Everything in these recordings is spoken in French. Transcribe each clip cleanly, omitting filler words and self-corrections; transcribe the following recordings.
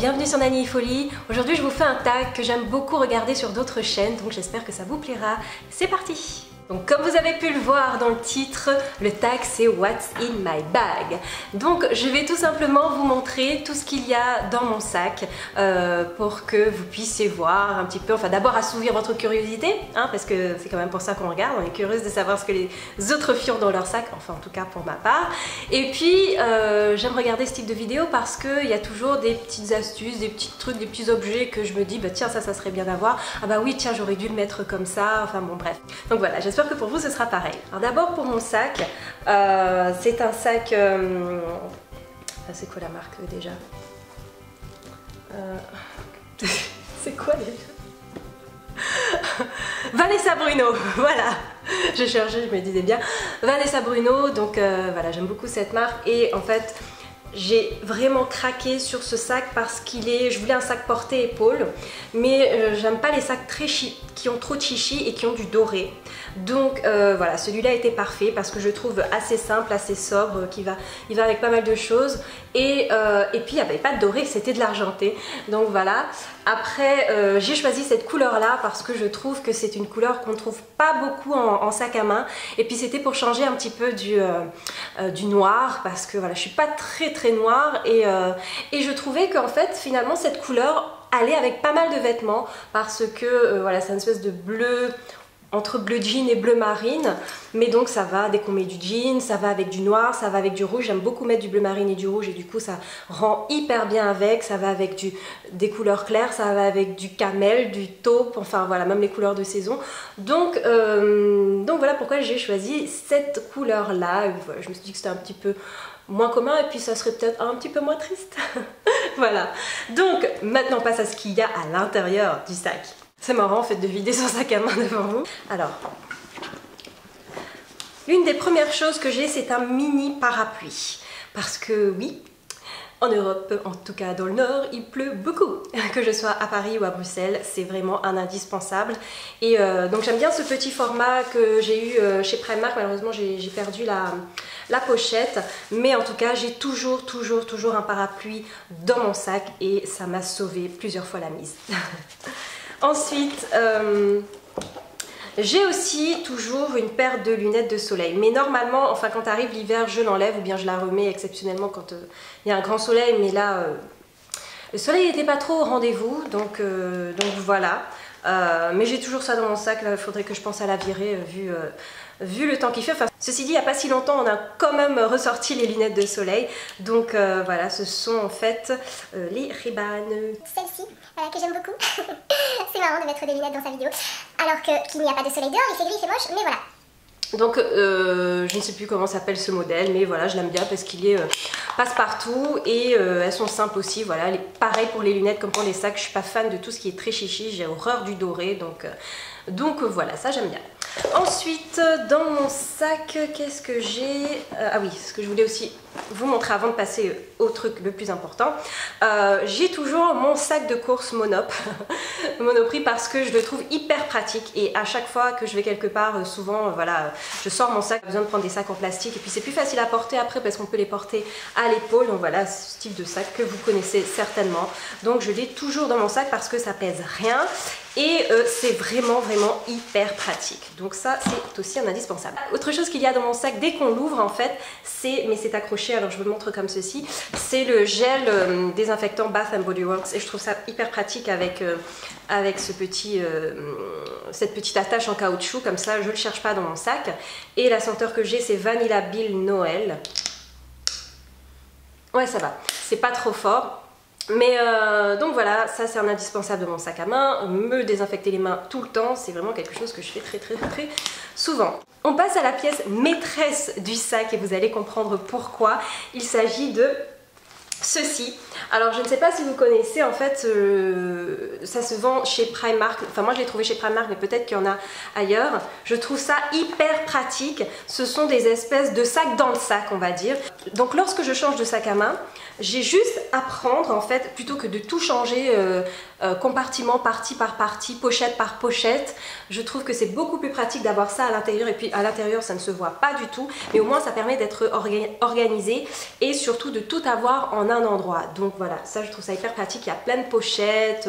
bienvenue sur Nani Folie. Aujourd'hui je vous fais un tag que j'aime beaucoup regarder sur d'autres chaînes, donc j'espère que ça vous plaira. C'est parti! Donc comme vous avez pu le voir dans le titre, le tag c'est What's in my bag. Donc je vais tout simplement vous montrer tout ce qu'il y a dans mon sac pour que vous puissiez voir un petit peu, enfin d'abord assouvir votre curiosité, hein, parce que c'est quand même pour ça qu'on regarde, on est curieuse de savoir ce que les autres filles ont dans leur sac, enfin en tout cas pour ma part. Et puis j'aime regarder ce type de vidéo parce qu'il y a toujours des petites astuces, des petits trucs, des petits objets que je me dis, bah tiens ça serait bien d'avoir, ah bah oui tiens j'aurais dû le mettre comme ça, enfin bon bref. Donc voilà, j'espère que pour vous ce sera pareil. Alors d'abord pour mon sac, c'est un sac, c'est quoi la marque déjà, c'est quoi déjà, Vanessa Bruno, voilà, je cherchais, je me disais bien, Vanessa Bruno, donc voilà, j'aime beaucoup cette marque et en fait j'ai vraiment craqué sur ce sac parce qu'il est, je voulais un sac porté-épaule, mais j'aime pas les sacs très qui ont trop de chichi et qui ont du doré. Donc voilà, celui-là était parfait parce que je trouve assez simple, assez sobre, il va avec pas mal de choses. Et puis il n'y avait pas de doré, c'était de l'argenté. Donc voilà. Après, j'ai choisi cette couleur-là parce que je trouve que c'est une couleur qu'on ne trouve pas beaucoup en sac à main. Et puis c'était pour changer un petit peu du noir parce que voilà, je suis pas très noire et je trouvais qu'en fait finalement cette couleur allait avec pas mal de vêtements parce que voilà, c'est une espèce de bleu entre bleu jean et bleu marine, mais donc ça va dès qu'on met du jean, ça va avec du noir, ça va avec du rouge. J'aime beaucoup mettre du bleu marine et du rouge et du coup ça rend hyper bien avec, ça va avec des couleurs claires, ça va avec du camel, du taupe, enfin voilà, même les couleurs de saison. Donc voilà pourquoi j'ai choisi cette couleur là. Voilà, je me suis dit que c'était un petit peu moins commun et puis ça serait peut-être un petit peu moins triste. Voilà, donc maintenant on passe à ce qu'il y a à l'intérieur du sac. C'est marrant en fait de vider son sac à main devant vous. Alors, l'une des premières choses que j'ai, c'est un mini parapluie. Parce que oui, en Europe, en tout cas dans le Nord, il pleut beaucoup. Que je sois à Paris ou à Bruxelles, c'est vraiment un indispensable. Et donc j'aime bien ce petit format que j'ai eu chez Primark. Malheureusement, j'ai perdu la pochette. Mais en tout cas, j'ai toujours un parapluie dans mon sac et ça m'a sauvé plusieurs fois la mise. Ensuite, j'ai aussi toujours une paire de lunettes de soleil. Mais normalement, enfin quand arrive l'hiver, je l'enlève ou bien je la remets exceptionnellement quand il y a un grand soleil. Mais là, le soleil n'était pas trop au rendez-vous, donc voilà. Mais j'ai toujours ça dans mon sac, là il faudrait que je pense à la virer vu le temps qu'il fait. Enfin, ceci dit, il n'y a pas si longtemps, on a quand même ressorti les lunettes de soleil. Donc voilà, ce sont en fait les Ray-Ban. Celle-ci, que j'aime beaucoup. C'est marrant de mettre des lunettes dans sa vidéo. Alors qu'il n'y a pas de soleil dehors, il fait gris, il fait moche, mais voilà. Donc je ne sais plus comment s'appelle ce modèle, mais voilà, je l'aime bien parce qu'il est passe-partout et elles sont simples aussi. Voilà, pareil pour les lunettes comme pour les sacs, je suis pas fan de tout ce qui est très chichi, j'ai horreur du doré, donc voilà, ça j'aime bien. Ensuite, dans mon sac, qu'est-ce que j'ai? Ah oui, ce que je voulais aussi vous montrer avant de passer au truc le plus important. J'ai toujours mon sac de course Monoprix parce que je le trouve hyper pratique et à chaque fois que je vais quelque part, souvent, voilà, je sors mon sac, j'ai besoin de prendre des sacs en plastique et puis c'est plus facile à porter après parce qu'on peut les porter à l'épaule. Donc voilà, ce type de sac que vous connaissez certainement. Donc je l'ai toujours dans mon sac parce que ça pèse rien. Et c'est vraiment hyper pratique. Donc ça c'est aussi un indispensable. Autre chose qu'il y a dans mon sac dès qu'on l'ouvre en fait, mais c'est accroché, alors je vous le montre comme ceci, c'est le gel désinfectant Bath & Body Works et je trouve ça hyper pratique avec cette petite attache en caoutchouc, comme ça je ne le cherche pas dans mon sac. Et la senteur que j'ai c'est Vanilla Bill Noël. Ouais, ça va, c'est pas trop fort. Mais donc voilà, ça c'est un indispensable de mon sac à main. Me désinfecter les mains tout le temps, c'est vraiment quelque chose que je fais très souvent. On passe à la pièce maîtresse du sac et vous allez comprendre pourquoi. Il s'agit de ceci. Alors je ne sais pas si vous connaissez, en fait ça se vend chez Primark, enfin moi je l'ai trouvé chez Primark mais peut-être qu'il y en a ailleurs. Je trouve ça hyper pratique, ce sont des espèces de sacs dans le sac on va dire. Donc lorsque je change de sac à main, j'ai juste à prendre en fait, plutôt que de tout changer compartiment partie par partie, pochette par pochette, je trouve que c'est beaucoup plus pratique d'avoir ça à l'intérieur. Et puis à l'intérieur ça ne se voit pas du tout, mais au moins ça permet d'être organisé et surtout de tout avoir en un endroit. Donc voilà, ça je trouve ça hyper pratique, il y a plein de pochettes.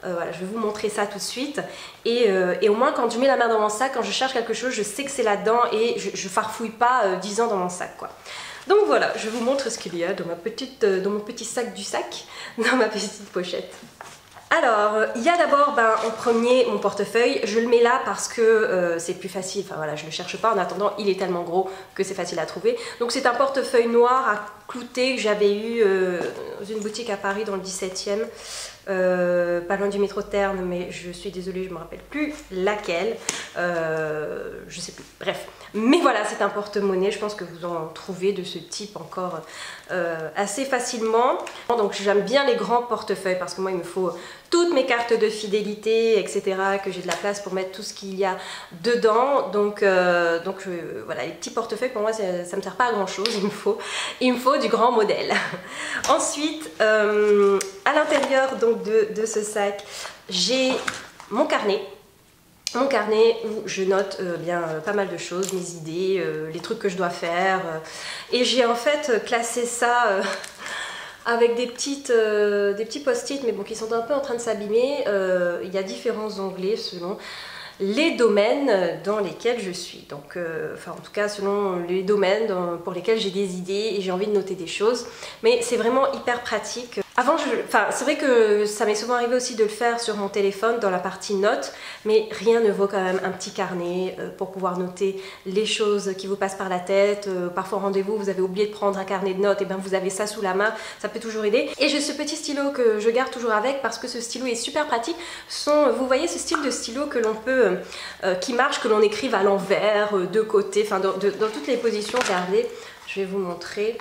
Voilà, je vais vous montrer ça tout de suite. Et au moins quand je mets la main dans mon sac, quand je cherche quelque chose, je sais que c'est là-dedans et je farfouille pas 10 ans dans mon sac quoi. Donc voilà, je vous montre ce qu'il y a dans, dans mon petit sac du sac, dans ma petite pochette. Alors, il y a d'abord en premier mon portefeuille, je le mets là parce que c'est plus facile, enfin voilà, je ne le cherche pas, en attendant il est tellement gros que c'est facile à trouver. Donc c'est un portefeuille noir à clouter que j'avais eu dans une boutique à Paris dans le 17e, pas loin du métro Terne, mais je suis désolée, je ne me rappelle plus laquelle, je sais plus, bref. Mais voilà, c'est un porte-monnaie, je pense que vous en trouvez de ce type encore assez facilement. Donc j'aime bien les grands portefeuilles parce que moi il me faut toutes mes cartes de fidélité, etc. Que j'ai de la place pour mettre tout ce qu'il y a dedans. Donc voilà, les petits portefeuilles pour moi ça ne me sert pas à grand chose, il me faut du grand modèle. Ensuite, à l'intérieur donc de ce sac, j'ai mon carnet. Mon carnet où je note pas mal de choses, mes idées, les trucs que je dois faire. Et j'ai en fait classé ça avec des petits post-it, mais bon, qui sont un peu en train de s'abîmer. Il y a différents onglets selon les domaines dans lesquels je suis. Donc, enfin en tout cas selon les domaines pour lesquels j'ai des idées et j'ai envie de noter des choses. Mais c'est vraiment hyper pratique. Avant, c'est vrai que ça m'est souvent arrivé aussi de le faire sur mon téléphone dans la partie notes, mais rien ne vaut quand même un petit carnet pour pouvoir noter les choses qui vous passent par la tête. Parfois en rendez-vous, vous avez oublié de prendre un carnet de notes, et bien vous avez ça sous la main, ça peut toujours aider. Et j'ai ce petit stylo que je garde toujours avec parce que ce stylo est super pratique. Vous voyez ce style de stylo que l'on peut, qui marche, que l'on écrive à l'envers, de côté, enfin dans toutes les positions. Regardez, je vais vous montrer.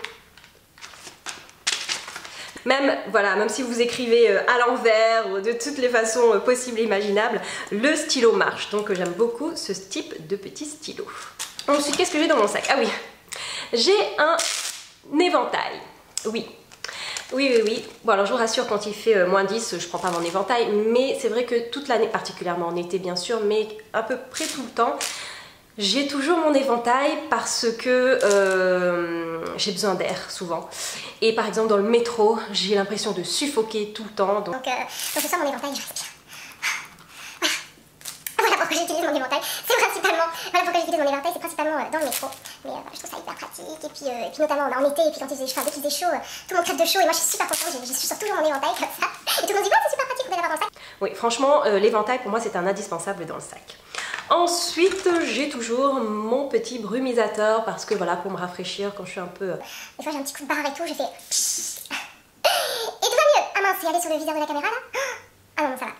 Même si vous écrivez à l'envers ou de toutes les façons possibles et imaginables, le stylo marche. Donc j'aime beaucoup ce type de petit stylo. Ensuite, qu'est-ce que j'ai dans mon sac? Ah oui, j'ai un éventail. Oui. Bon alors je vous rassure, quand il fait moins 10, je prends pas mon éventail, mais c'est vrai que toute l'année, particulièrement en été bien sûr, mais à peu près tout le temps, j'ai toujours mon éventail parce que j'ai besoin d'air souvent. Et par exemple dans le métro, j'ai l'impression de suffoquer tout le temps. Donc je sors mon éventail et je respire. Voilà pourquoi j'utilise mon éventail. C'est principalement dans le métro. Mais je trouve ça hyper pratique. Et puis notamment en été, et puis quand dès qu'il faisait chaud, tout le monde crève de chaud. Et moi je suis super contente, je sors toujours mon éventail comme ça. Et tout le monde dit ouais, c'est super pratique, vous allez l'avoir dans le sac. Oui, franchement, l'éventail pour moi c'est un indispensable dans le sac. Ensuite, j'ai toujours mon petit brumisateur parce que voilà, pour me rafraîchir quand je suis un peu... Des fois j'ai un petit coup de barre et tout, j'ai fait... Et tout va mieux. Ah mince, regardez sur le viseur de la caméra là. Ah non, ça va.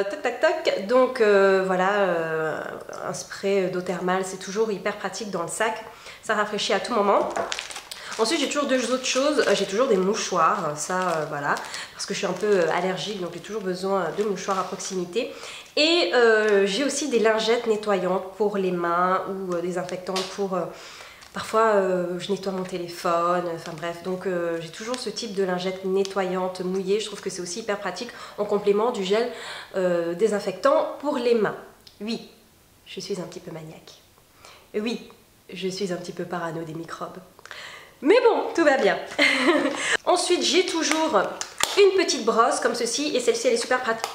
Toc. Donc voilà, un spray d'eau thermale, c'est toujours hyper pratique dans le sac. Ça rafraîchit à tout moment. Ensuite, j'ai toujours deux autres choses. J'ai toujours des mouchoirs, ça voilà, parce que je suis un peu allergique, donc j'ai toujours besoin de mouchoirs à proximité. Et j'ai aussi des lingettes nettoyantes pour les mains ou désinfectantes pour... parfois, je nettoie mon téléphone, enfin bref. Donc j'ai toujours ce type de lingette nettoyante mouillée. Je trouve que c'est aussi hyper pratique en complément du gel désinfectant pour les mains. Oui, je suis un petit peu maniaque. Oui, je suis un petit peu parano des microbes. Mais bon, tout va bien. Ensuite, j'ai toujours une petite brosse comme ceci et celle-ci elle est super pratique.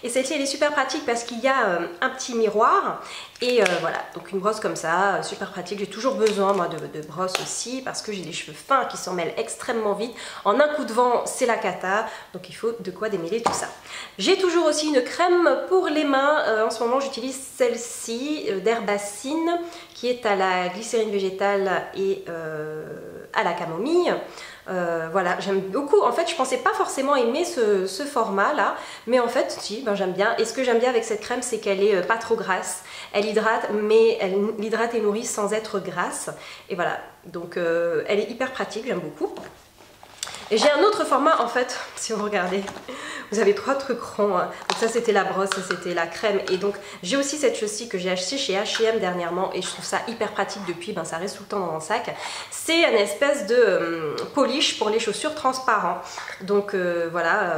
Et celle-ci elle est super pratique parce qu'il y a un petit miroir et voilà, donc une brosse comme ça, super pratique. J'ai toujours besoin moi de brosse aussi parce que j'ai des cheveux fins qui s'en mêlent extrêmement vite. En un coup de vent c'est la cata, donc il faut de quoi démêler tout ça. J'ai toujours aussi une crème pour les mains, en ce moment j'utilise celle-ci d'Herbacine qui est à la glycérine végétale et à la camomille. Voilà, j'aime beaucoup. En fait, je pensais pas forcément aimer ce format là, mais en fait, si, ben, j'aime bien. Et ce que j'aime bien avec cette crème, c'est qu'elle est pas trop grasse. Elle hydrate, mais elle hydrate et nourrit sans être grasse. Et voilà, donc elle est hyper pratique, j'aime beaucoup. Et j'ai un autre format en fait, si vous regardez, Vous avez 3 trucs ronds, hein. Donc ça c'était la brosse, ça c'était la crème. Et donc j'ai aussi cette chose-ci que j'ai acheté chez H&M dernièrement et je trouve ça hyper pratique depuis, ben, ça reste tout le temps dans mon sac. C'est une espèce de polish pour les chaussures transparents. Donc voilà,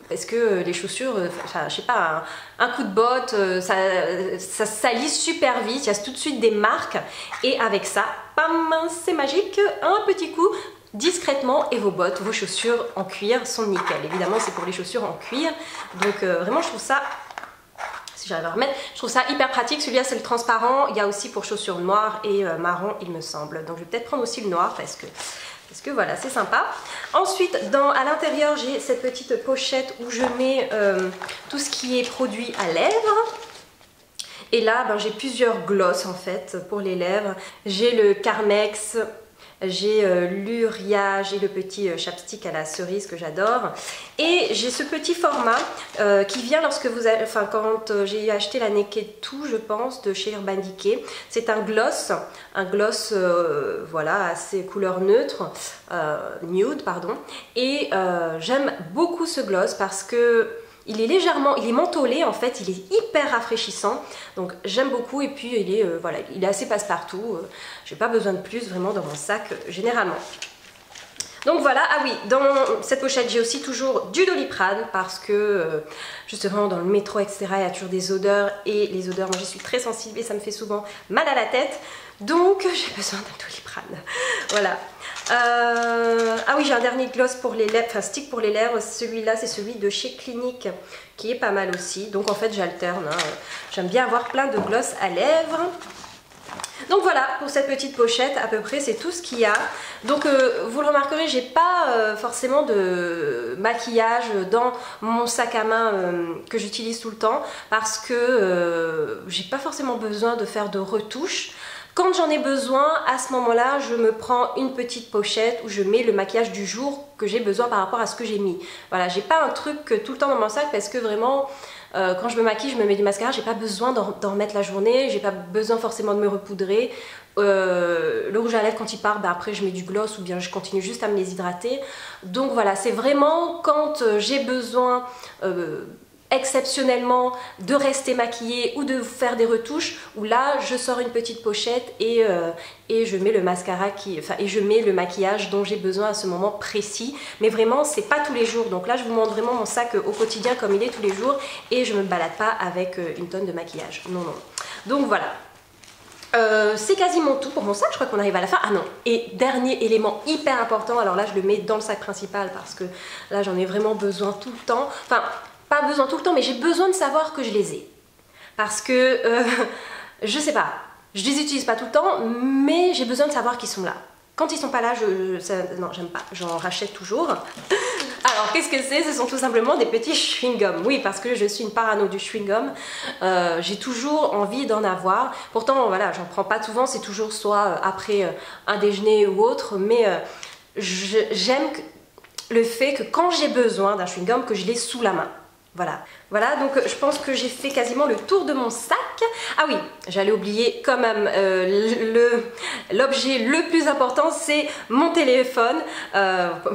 parce que les chaussures, enfin je sais pas, un coup de botte, ça salit super vite, il y a tout de suite des marques. Et avec ça, bam, c'est magique, un petit coup discrètement et vos bottes, vos chaussures en cuir sont nickel. Évidemment c'est pour les chaussures en cuir, donc vraiment je trouve ça, si j'arrive à remettre, je trouve ça hyper pratique. Celui-là c'est le transparent, il y a aussi pour chaussures noires et marron il me semble, donc je vais peut-être prendre aussi le noir parce que voilà c'est sympa. Ensuite à l'intérieur j'ai cette petite pochette où je mets tout ce qui est produit à lèvres. Et là ben, j'ai plusieurs glosses en fait pour les lèvres. J'ai le Carmex, j'ai l'Uria, j'ai le petit chapstick à la cerise que j'adore. Et j'ai ce petit format qui vient lorsque vous avez, enfin quand j'ai acheté la Naked 2 je pense de chez Urban Decay. C'est un gloss voilà assez couleur neutre, nude pardon. Et j'aime beaucoup ce gloss parce que il est mentholé en fait, il est hyper rafraîchissant, donc j'aime beaucoup et puis voilà, il est assez passe-partout, j'ai pas besoin de plus vraiment dans mon sac généralement. Donc voilà, ah oui, dans cette pochette j'ai aussi toujours du Doliprane parce que justement dans le métro etc il y a toujours des odeurs et les odeurs, moi je suis très sensible et ça me fait souvent mal à la tête, donc j'ai besoin d'un Doliprane, voilà. Ah oui, j'ai un dernier gloss pour les lèvres, enfin stick pour les lèvres, celui-là c'est celui de chez Clinique qui est pas mal aussi, donc en fait j'alterne, hein. J'aime bien avoir plein de gloss à lèvres. Donc voilà, pour cette petite pochette, à peu près c'est tout ce qu'il y a. Donc vous le remarquerez, j'ai pas forcément de maquillage dans mon sac à main que j'utilise tout le temps parce que j'ai pas forcément besoin de faire de retouches. Quand j'en ai besoin, à ce moment-là, je me prends une petite pochette où je mets le maquillage du jour que j'ai besoin par rapport à ce que j'ai mis. Voilà, j'ai pas un truc tout le temps dans mon sac parce que vraiment, quand je me maquille, je me mets du mascara, j'ai pas besoin d'en remettre la journée, j'ai pas besoin forcément de me repoudrer. Le rouge à lèvres quand il part, bah après je mets du gloss ou bien je continue juste à me les hydrater. Donc voilà, c'est vraiment quand j'ai besoin exceptionnellement de rester maquillée ou de faire des retouches où là je sors une petite pochette et je mets le mascara et je mets le maquillage dont j'ai besoin à ce moment précis, mais vraiment c'est pas tous les jours. Donc là je vous montre vraiment mon sac au quotidien comme il est tous les jours et je me balade pas avec une tonne de maquillage, non. Donc voilà, c'est quasiment tout pour mon sac, je crois qu'on arrive à la fin. Ah non, et dernier élément hyper important, alors là je le mets dans le sac principal parce que là j'en ai vraiment besoin tout le temps, enfin pas besoin tout le temps, mais j'ai besoin de savoir que je les ai. Parce que, je sais pas, je les utilise pas tout le temps, mais j'ai besoin de savoir qu'ils sont là. Quand ils sont pas là, non, j'aime pas, j'en rachète toujours. Alors, qu'est-ce que c'est? Ce sont tout simplement des petits chewing-gums. Oui, parce que je suis une parano du chewing-gum. J'ai toujours envie d'en avoir. Pourtant, voilà, j'en prends pas souvent, c'est toujours soit après un déjeuner ou autre, mais j'aime le fait que quand j'ai besoin d'un chewing-gum, que je l'ai sous la main. Voilà, donc je pense que j'ai fait quasiment le tour de mon sac. Ah oui, j'allais oublier quand même l'objet le plus important, c'est mon téléphone.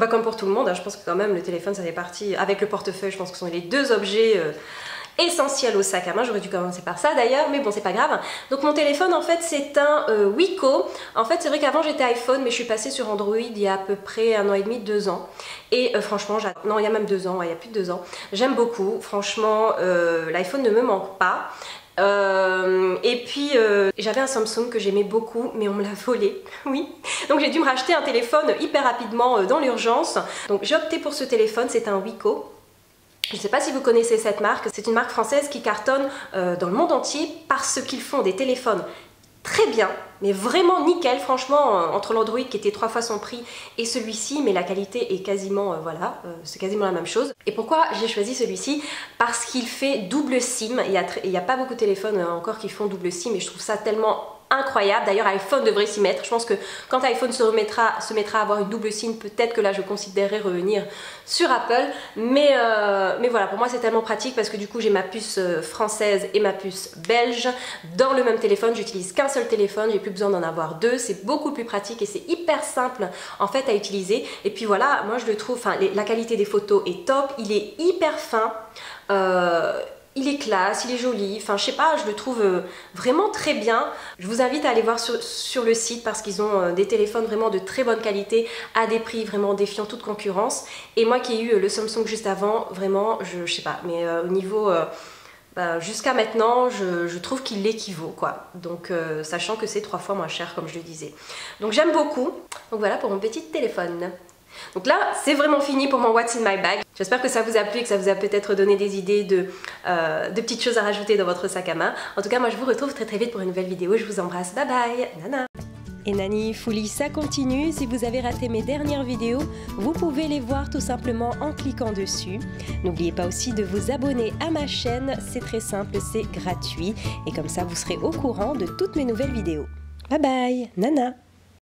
Comme pour tout le monde, hein, je pense que quand même le téléphone ça fait partie, avec le portefeuille, je pense que ce sont les deux objets essentiel au sac à main. J'aurais dû commencer par ça d'ailleurs, mais bon c'est pas grave. Donc mon téléphone en fait c'est un Wiko. En fait c'est vrai qu'avant j'étais iPhone, mais je suis passée sur Android il y a à peu près 1 an et demi, 2 ans. Et franchement, non il y a même 2 ans, ouais, il y a plus de 2 ans. J'aime beaucoup, franchement l'iPhone ne me manque pas. Et puis j'avais un Samsung que j'aimais beaucoup mais on me l'a volé, oui, donc j'ai dû me racheter un téléphone hyper rapidement dans l'urgence. Donc j'ai opté pour ce téléphone, c'est un Wiko. Je ne sais pas si vous connaissez cette marque, c'est une marque française qui cartonne dans le monde entier parce qu'ils font des téléphones très bien, mais vraiment nickel, franchement, entre l'Android qui était 3 fois son prix et celui-ci, mais la qualité est quasiment, voilà, c'est quasiment la même chose. Et pourquoi j'ai choisi celui-ci? Parce qu'il fait double SIM, il y a pas beaucoup de téléphones encore qui font double SIM et je trouve ça tellement incroyable. D'ailleurs iPhone devrait s'y mettre. Je pense que quand iPhone se mettra à avoir une double SIM, peut-être que là je considérerais revenir sur Apple. Mais voilà, pour moi c'est tellement pratique parce que du coup j'ai ma puce française et ma puce belge dans le même téléphone. J'utilise qu'un seul téléphone, j'ai plus besoin d'en avoir deux. C'est beaucoup plus pratique et c'est hyper simple en fait à utiliser. Et puis voilà, moi je le trouve, la qualité des photos est top, il est hyper fin. Il est classe, il est joli, enfin je sais pas, je le trouve vraiment très bien. Je vous invite à aller voir sur le site parce qu'ils ont des téléphones vraiment de très bonne qualité à des prix vraiment défiant toute concurrence. Et moi qui ai eu le Samsung juste avant, vraiment, je sais pas, mais au niveau... jusqu'à maintenant, je trouve qu'il l'équivaut quoi. Donc sachant que c'est 3 fois moins cher comme je le disais. Donc j'aime beaucoup. Donc voilà pour mon petit téléphone. Donc là, c'est vraiment fini pour mon What's in my bag. J'espère que ça vous a plu et que ça vous a peut-être donné des idées de petites choses à rajouter dans votre sac à main. En tout cas, moi je vous retrouve très vite pour une nouvelle vidéo. Je vous embrasse, bye bye, nana. Et Nani Folie, ça continue. Si vous avez raté mes dernières vidéos, vous pouvez les voir tout simplement en cliquant dessus. N'oubliez pas aussi de vous abonner à ma chaîne, c'est très simple, c'est gratuit. Et comme ça, vous serez au courant de toutes mes nouvelles vidéos. Bye bye, nana.